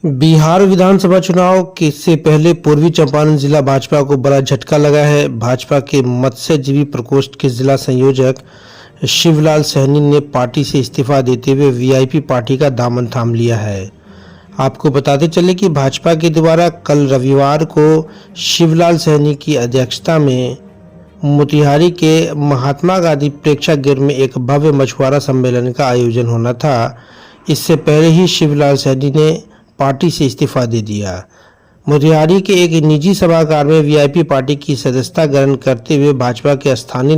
बिहार विधानसभा चुनाव के से पहले पूर्वी चंपारण जिला भाजपा को बड़ा झटका लगा है। भाजपा के मत्स्यजीवी प्रकोष्ठ के जिला संयोजक शिवलाल सहनी ने पार्टी से इस्तीफा देते हुए वीआईपी पार्टी का दामन थाम लिया है। आपको बताते चले कि भाजपा के द्वारा कल रविवार को शिवलाल सहनी की अध्यक्षता में मोतिहारी के महात्मा गांधी प्रेक्षागृह में एक भव्य मछुआरा सम्मेलन का आयोजन होना था। इससे पहले ही शिवलाल सहनी ने पार्टी से इस्तीफा दे दिया। मोतिहारी के एक निजी सभागार में वीआईपी पार्टी की सदस्यता ग्रहण करते हुए भाजपा के स्थानीय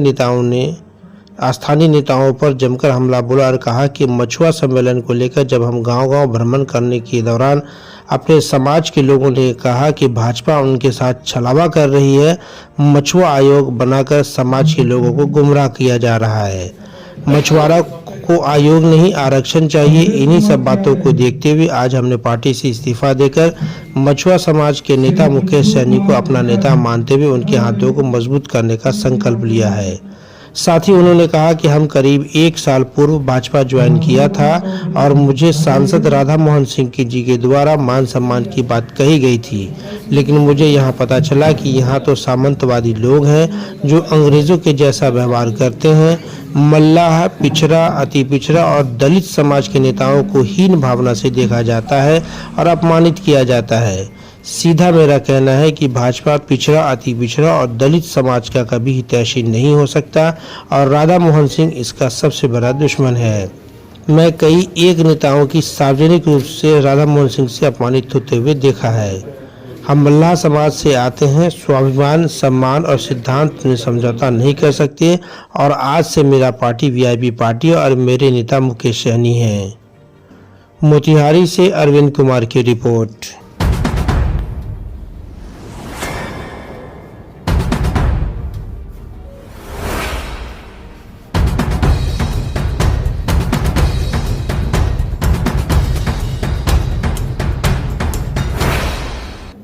नेताओं पर जमकर हमला बोला और कहा कि मछुआ सम्मेलन को लेकर जब हम गांव-गांव भ्रमण करने के दौरान अपने समाज के लोगों ने कहा कि भाजपा उनके साथ छलावा कर रही है, मछुआ आयोग बनाकर समाज के लोगों को गुमराह किया जा रहा है, मछुआरा को आयोग नहीं आरक्षण चाहिए। इन्हीं सब बातों को देखते हुए आज हमने पार्टी से इस्तीफा देकर मछुआ समाज के नेता मुकेश सहनी को अपना नेता मानते हुए उनके हाथों को मजबूत करने का संकल्प लिया है। साथ ही उन्होंने कहा कि हम करीब 1 साल पूर्व भाजपा ज्वाइन किया था और मुझे सांसद राधा मोहन सिंह जी के द्वारा मान सम्मान की बात कही गई थी, लेकिन मुझे यहाँ पता चला कि यहाँ तो सामंतवादी लोग हैं जो अंग्रेजों के जैसा व्यवहार करते हैं। मल्लाह, पिछड़ा, अति पिछड़ा और दलित समाज के नेताओं को हीन भावना से देखा जाता है और अपमानित किया जाता है। सीधा मेरा कहना है कि भाजपा पिछड़ा, अति पिछड़ा और दलित समाज का कभी हितैषी नहीं हो सकता और राधा मोहन सिंह इसका सबसे बड़ा दुश्मन है। मैं कई एक नेताओं की सार्वजनिक रूप से राधा मोहन सिंह से अपमानित होते हुए देखा है। हम मल्लाह समाज से आते हैं, स्वाभिमान, सम्मान और सिद्धांत में समझौता नहीं कर सकते और आज से मेरा पार्टी वीआईपी पार्टी और मेरे नेता मुकेश सहनी हैं। मोतिहारी से अरविंद कुमार की रिपोर्ट।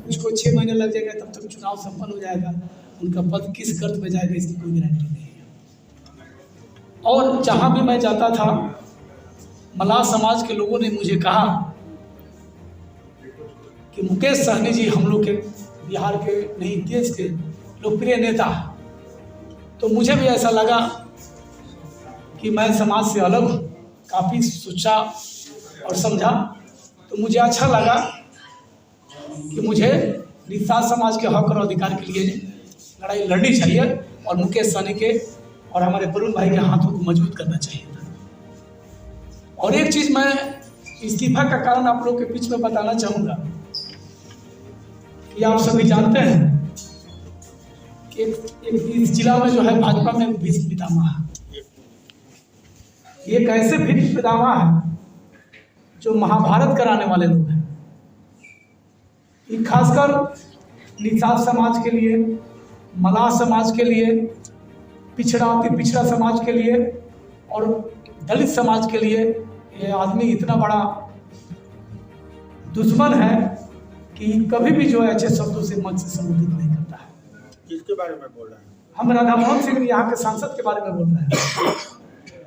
उसको 6 महीने लग जाएगा तब तक चुनाव संपन्न हो जाएगा। उनका पद किस गर्त में जाएगा इसकी कोई गारंटी नहीं है। और जहां भी मैं जाता था मल्लाह समाज के लोगों ने मुझे कहा कि मुकेश सहनी जी हम लोग के बिहार के नहीं देश के लोकप्रिय नेता। तो मुझे भी ऐसा लगा कि मैं समाज से अलग हूँ, काफ़ी सोचा और समझा। तो मुझे अच्छा लगा कि मुझे निषाद समाज के हक और अधिकार के लिए लड़ाई लड़नी चाहिए और मुकेश सहनी के और हमारे वरुण भाई के हाथों को मजबूत करना चाहिए। और एक चीज़ मैं इस्तीफा का कारण आप लोग के बीच में बताना चाहूँगा कि आप सभी जानते हैं कि इस जिला में जो है भाजपा में भीष्म पितामह है। ये एक ऐसे भीष्म पितामह है जो महाभारत कराने वाले लोग हैं। ये खासकर निषाद समाज के लिए, मल्लाह समाज के लिए, पिछड़ा अति पिछड़ा समाज के लिए और दलित समाज के लिए ये आदमी इतना बड़ा दुश्मन है कि कभी भी जो है अच्छे शब्दों से मन से संबोधित नहीं करता है। किसके बारे में बोल रहे हैं? हम राधा मोहन सिंह यहाँ के सांसद के बारे में बोल रहे हैं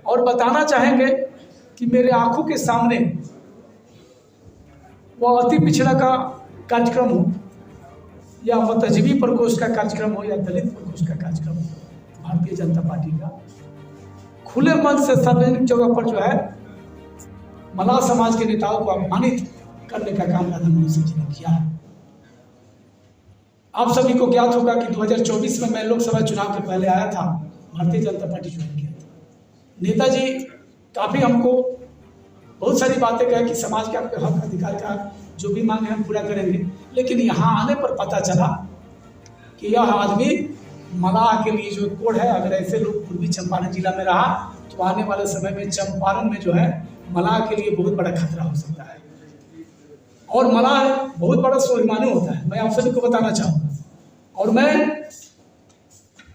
और बताना चाहेंगे कि मेरे आंखों के सामने वो अति पिछड़ा का कार्यक्रम हो या मत्स्यजीवी प्रकोष्ठ का कार्यक्रम हो या दलित प्रकोष्ठ का कार्यक्रम हो, भारतीय जनता पार्टी का खुले मन से सार्वजनिक जगह पर जो है मल्लाह समाज के नेताओं को अपमानित करने का काम राधा मोहन सिंह जी ने किया है। आप सभी को ज्ञात होगा कि 2024 में मैं लोकसभा चुनाव के पहले आया था, भारतीय जनता पार्टी ज्वाइन किया था। नेताजी काफ़ी हमको बहुत सारी बातें कहे कि समाज के आपके हक अधिकार का जो भी मांग है हम पूरा करेंगे, लेकिन यहाँ आने पर पता चला कि यह आदमी मल्लाह के लिए जो कोड है, अगर ऐसे लोग पूर्वी चंपारण जिला में रहा तो आने वाले समय में चंपारण में जो है मल्लाह के लिए बहुत बड़ा खतरा हो सकता है। और मल्लाह बहुत बड़ा स्वाभिमानी होता है, मैं आप सभी को बताना चाहूँगा। और मैं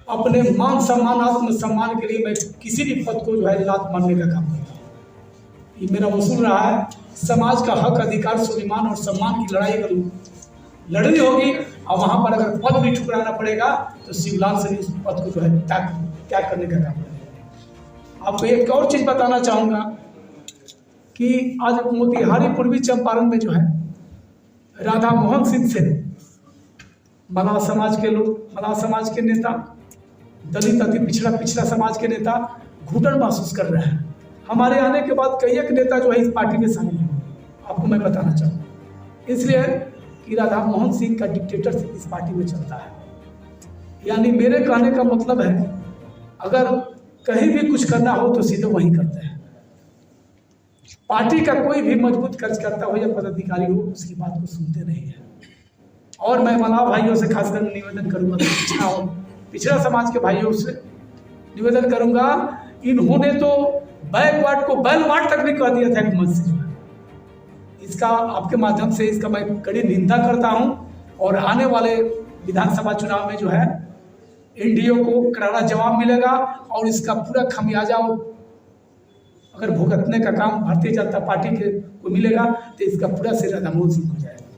अपने मान सम्मान, आत्म सम्मान के लिए मैं किसी भी पद को जो है लात मारने का काम करता हूँ। ये मेरा वसूल रहा है। समाज का हक अधिकार, स्वाभिमान और सम्मान की लड़ाई अगर लड़नी होगी और वहाँ पर अगर पद भी ठुकराना पड़ेगा तो शिवलाल से इस पद को जो है त्याग करने का काम करेगा। आपको एक और चीज़ बताना चाहूँगा कि आज मोतिहारी पूर्वी चंपारण में जो है राधा मोहन सिंह से मलाह समाज के लोग, मलाह समाज के नेता, दलित अति पिछड़ा समाज के नेता घुटन महसूस कर रहे हैं। हमारे आने के बाद कई एक नेता जो है इस पार्टी में शामिल है, आपको मैं बताना चाहूँगा, इसलिए कि राधा मोहन सिंह का डिक्टेटरशिप इस पार्टी में चलता है। यानी मेरे कहने का मतलब है, अगर कहीं भी कुछ करना हो तो सीधे वहीं करते हैं। पार्टी का कोई भी मजबूत कार्यकर्ता हो या पदाधिकारी हो, उसकी बात को सुनते नहीं है। और मैं मलाह भाइयों से खासकर निवेदन करूंगा, पिछड़ा समाज के भाइयों से निवेदन करूंगा, इन्होंने तो बैकवर्ड को बैलवार्ड तक भी कह दिया था एक मंच से। जो है इसका आपके माध्यम से इसका मैं कड़ी निंदा करता हूं, और आने वाले विधानसभा चुनाव में जो है एनडीए को करारा जवाब मिलेगा, और इसका पूरा खमियाजा अगर भुगतने का काम भारतीय जनता पार्टी के को मिलेगा तो इसका पूरा श्रेय राधा मोहन सिंह को जाएगा।